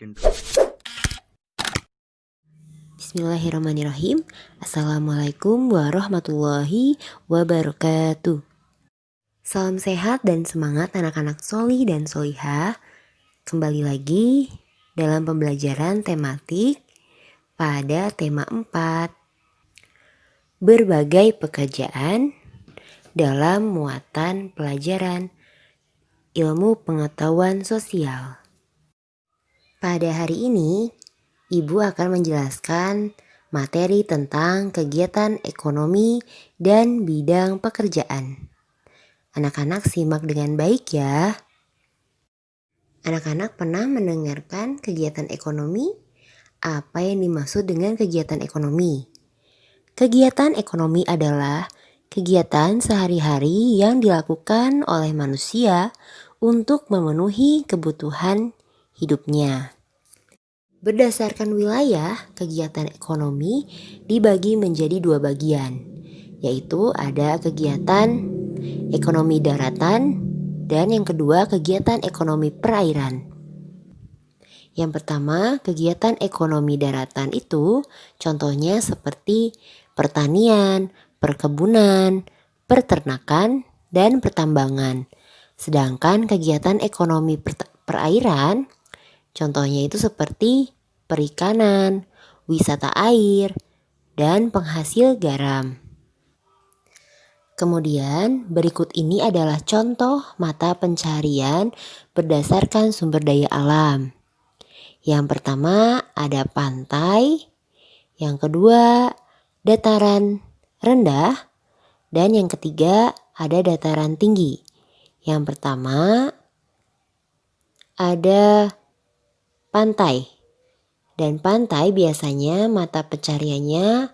Recording dulu. Bismillahirrahmanirrahim. Assalamualaikum warahmatullahi wabarakatuh. Salam sehat dan semangat anak-anak soli dan solihah. Kembali lagi dalam pembelajaran tematik pada tema 4. Berbagai pekerjaan dalam muatan pelajaran ilmu pengetahuan sosial. Pada hari ini, Ibu akan menjelaskan materi tentang kegiatan ekonomi dan bidang pekerjaan. Anak-anak simak dengan baik ya. Anak-anak pernah mendengarkan kegiatan ekonomi? Apa yang dimaksud dengan kegiatan ekonomi? Kegiatan ekonomi adalah kegiatan sehari-hari yang dilakukan oleh manusia untuk memenuhi kebutuhan hidupnya. Berdasarkan wilayah, kegiatan ekonomi dibagi menjadi 2 bagian, yaitu ada kegiatan ekonomi daratan dan yang kedua kegiatan ekonomi perairan. Yang pertama, kegiatan ekonomi daratan itu contohnya seperti pertanian, perkebunan, peternakan, dan pertambangan. Sedangkan kegiatan ekonomi perairan contohnya itu seperti perikanan, wisata air, dan penghasil garam. Kemudian berikut ini adalah contoh mata pencarian berdasarkan sumber daya alam. Yang pertama ada pantai, yang kedua dataran rendah, dan yang ketiga ada dataran tinggi. Yang pertama ada pantai, dan pantai biasanya mata pencariannya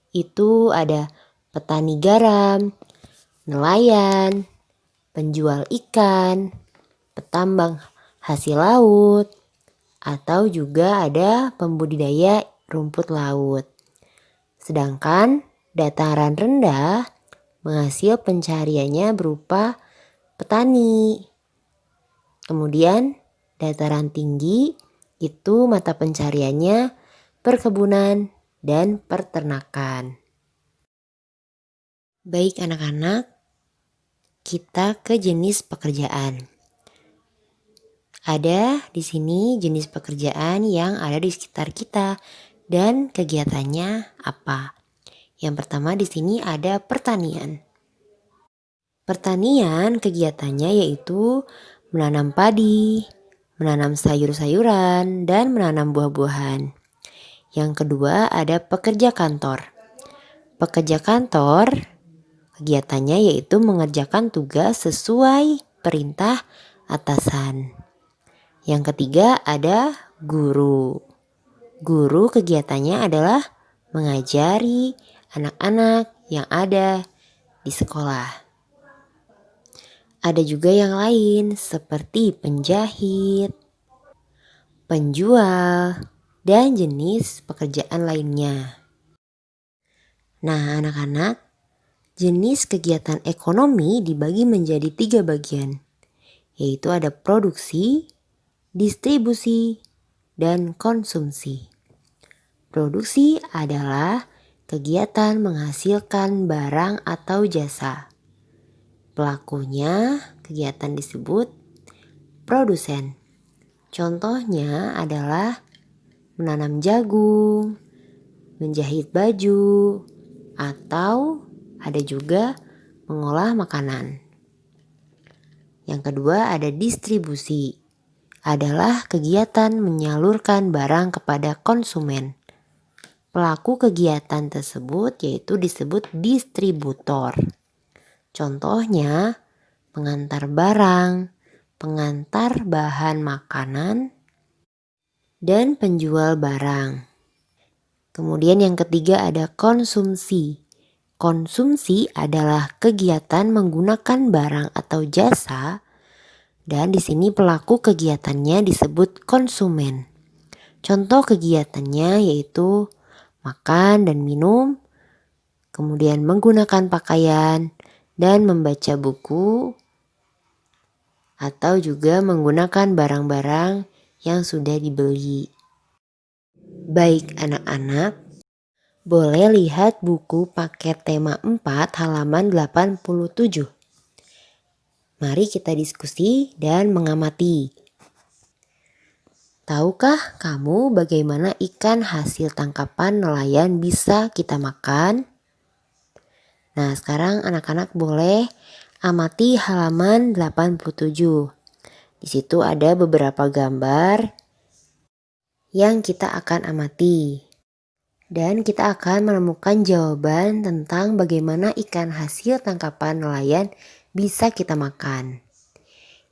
itu ada petani garam, nelayan, penjual ikan, petambang hasil laut, atau juga ada pembudidaya rumput laut. Sedangkan dataran rendah menghasil pencariannya berupa petani. Kemudian dataran tinggi itu mata pencariannya perkebunan dan peternakan. Baik anak-anak, kita ke jenis pekerjaan. Ada di sini jenis pekerjaan yang ada di sekitar kita dan kegiatannya apa. Yang pertama di sini ada pertanian. Pertanian kegiatannya yaitu menanam padi, menanam sayur-sayuran, dan menanam buah-buahan. Yang kedua ada pekerja kantor. Pekerja kantor kegiatannya yaitu mengerjakan tugas sesuai perintah atasan. Yang ketiga ada guru. Guru kegiatannya adalah mengajari anak-anak yang ada di sekolah. Ada juga yang lain seperti penjahit, penjual, dan jenis pekerjaan lainnya. Nah anak-anak, jenis kegiatan ekonomi dibagi menjadi 3 bagian, yaitu ada produksi, distribusi, dan konsumsi. Produksi adalah kegiatan menghasilkan barang atau jasa. Pelakunya kegiatan disebut produsen. Contohnya adalah menanam jagung, menjahit baju, atau ada juga mengolah makanan. Yang kedua ada distribusi. Adalah kegiatan menyalurkan barang kepada konsumen. Pelaku kegiatan tersebut yaitu disebut distributor. Contohnya pengantar barang, pengantar bahan makanan, dan penjual barang. Kemudian yang ketiga ada konsumsi. Konsumsi adalah kegiatan menggunakan barang atau jasa dan di sini pelaku kegiatannya disebut konsumen. Contoh kegiatannya yaitu makan dan minum, kemudian menggunakan pakaian dan membaca buku, atau juga menggunakan barang-barang yang sudah dibeli. Baik anak-anak, boleh lihat buku paket tema 4 halaman 87. Mari kita diskusi dan mengamati. Tahukah kamu bagaimana ikan hasil tangkapan nelayan bisa kita makan? Nah, sekarang anak-anak boleh amati halaman 87. Di situ ada beberapa gambar yang kita akan amati. Dan kita akan menemukan jawaban tentang bagaimana ikan hasil tangkapan nelayan bisa kita makan.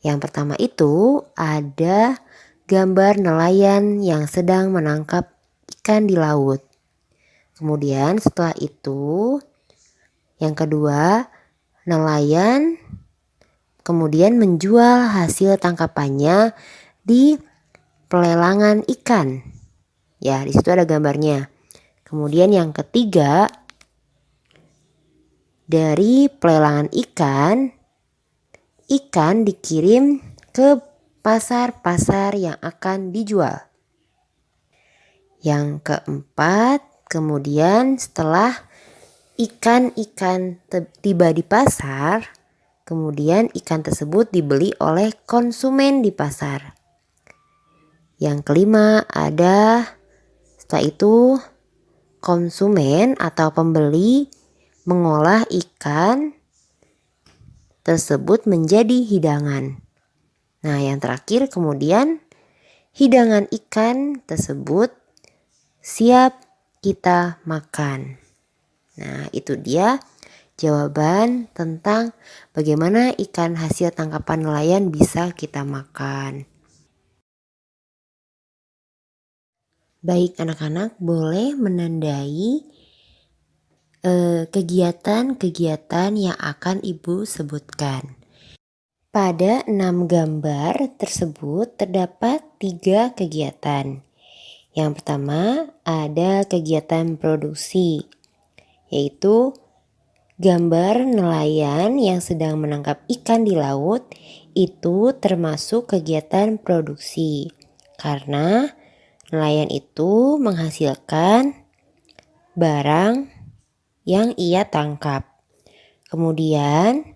Yang pertama itu ada gambar nelayan yang sedang menangkap ikan di laut. Kemudian setelah itu yang kedua, nelayan kemudian menjual hasil tangkapannya di pelelangan ikan. Ya, di situ ada gambarnya. Kemudian yang ketiga, dari pelelangan ikan dikirim ke pasar-pasar yang akan dijual. Yang keempat, kemudian setelah ikan-ikan tiba di pasar, kemudian ikan tersebut dibeli oleh konsumen di pasar. Yang kelima ada setelah itu konsumen atau pembeli mengolah ikan tersebut menjadi hidangan. Nah, yang terakhir kemudian hidangan ikan tersebut siap kita makan. Nah, itu dia jawaban tentang bagaimana ikan hasil tangkapan nelayan bisa kita makan. Baik anak-anak, boleh menandai kegiatan-kegiatan yang akan Ibu sebutkan. Pada 6 gambar tersebut terdapat 3 kegiatan. Yang pertama ada kegiatan produksi, yaitu gambar nelayan yang sedang menangkap ikan di laut itu termasuk kegiatan produksi. Karena nelayan itu menghasilkan barang yang ia tangkap. Kemudian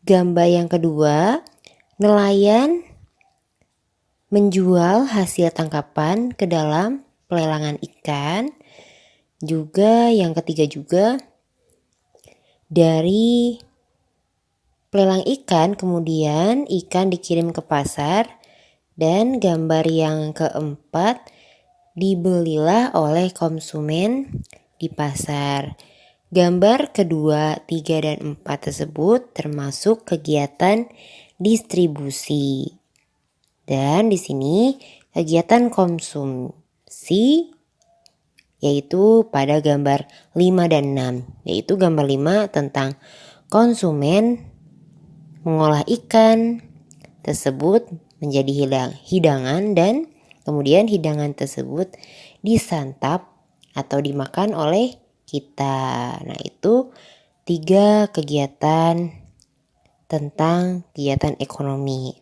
gambar yang kedua, nelayan menjual hasil tangkapan ke dalam pelelangan ikan. Juga yang ketiga juga, dari pelelang ikan kemudian ikan dikirim ke pasar. Dan gambar yang keempat, dibelilah oleh konsumen di pasar. Gambar kedua, 3 dan 4 tersebut termasuk kegiatan distribusi. Dan di sini kegiatan konsumsi yaitu pada gambar 5 dan 6. Yaitu gambar 5 tentang konsumen mengolah ikan tersebut menjadi hidangan dan kemudian hidangan tersebut disantap atau dimakan oleh kita. Nah, itu 3 kegiatan tentang kegiatan ekonomi.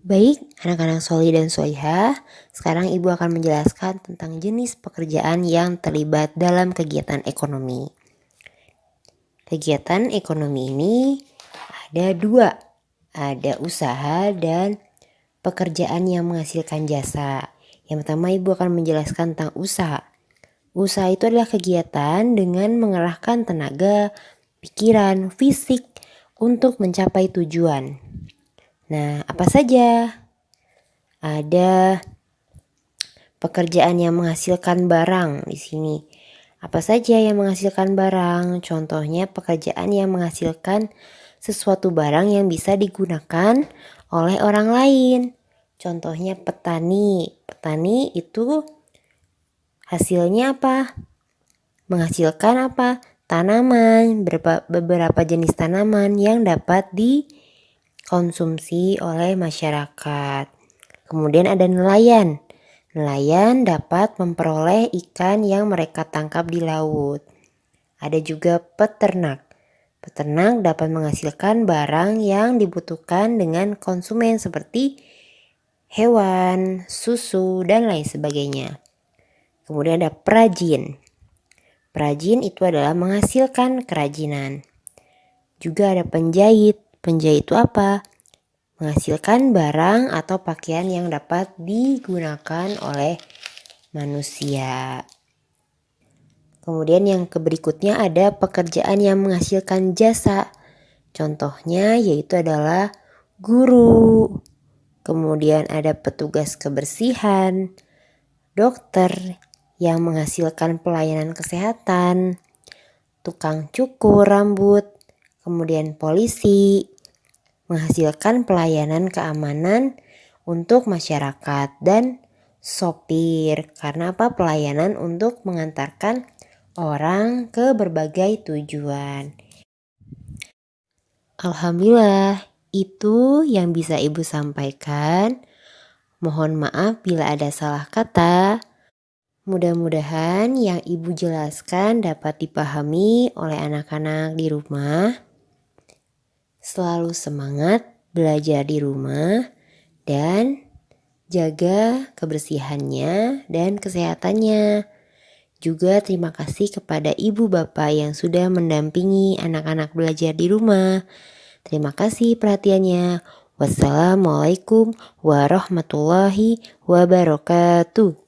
Baik, anak-anak Soli dan Solihah, sekarang Ibu akan menjelaskan tentang jenis pekerjaan yang terlibat dalam kegiatan ekonomi. Kegiatan ekonomi ini ada 2, ada usaha dan pekerjaan yang menghasilkan jasa. Yang pertama Ibu akan menjelaskan tentang usaha. Usaha itu adalah kegiatan dengan mengerahkan tenaga, pikiran, fisik untuk mencapai tujuan. Nah, apa saja? Ada pekerjaan yang menghasilkan barang di sini. Apa saja yang menghasilkan barang? Contohnya pekerjaan yang menghasilkan sesuatu barang yang bisa digunakan oleh orang lain. Contohnya petani. Petani itu hasilnya apa? Menghasilkan apa? Tanaman, beberapa jenis tanaman yang dapat dikonsumsi oleh masyarakat. Kemudian ada nelayan. Nelayan dapat memperoleh ikan yang mereka tangkap di laut. Ada juga peternak. Peternak dapat menghasilkan barang yang dibutuhkan dengan konsumen seperti hewan, susu, dan lain sebagainya. Kemudian ada perajin. Perajin itu adalah menghasilkan kerajinan. Juga ada penjahit. Penjahit itu apa? Menghasilkan barang atau pakaian yang dapat digunakan oleh manusia. Kemudian yang berikutnya ada pekerjaan yang menghasilkan jasa. Contohnya yaitu adalah guru. Kemudian ada petugas kebersihan, dokter yang menghasilkan pelayanan kesehatan, tukang cukur rambut, kemudian polisi menghasilkan pelayanan keamanan untuk masyarakat, dan sopir karena apa? Pelayanan untuk mengantarkan orang ke berbagai tujuan. Alhamdulillah, itu yang bisa Ibu sampaikan. Mohon maaf bila ada salah kata. Mudah-mudahan yang Ibu jelaskan dapat dipahami oleh anak-anak di rumah. Selalu semangat belajar di rumah dan jaga kebersihannya dan kesehatannya. Juga terima kasih kepada ibu bapak yang sudah mendampingi anak-anak belajar di rumah. Terima kasih perhatiannya. Wassalamualaikum warahmatullahi wabarakatuh.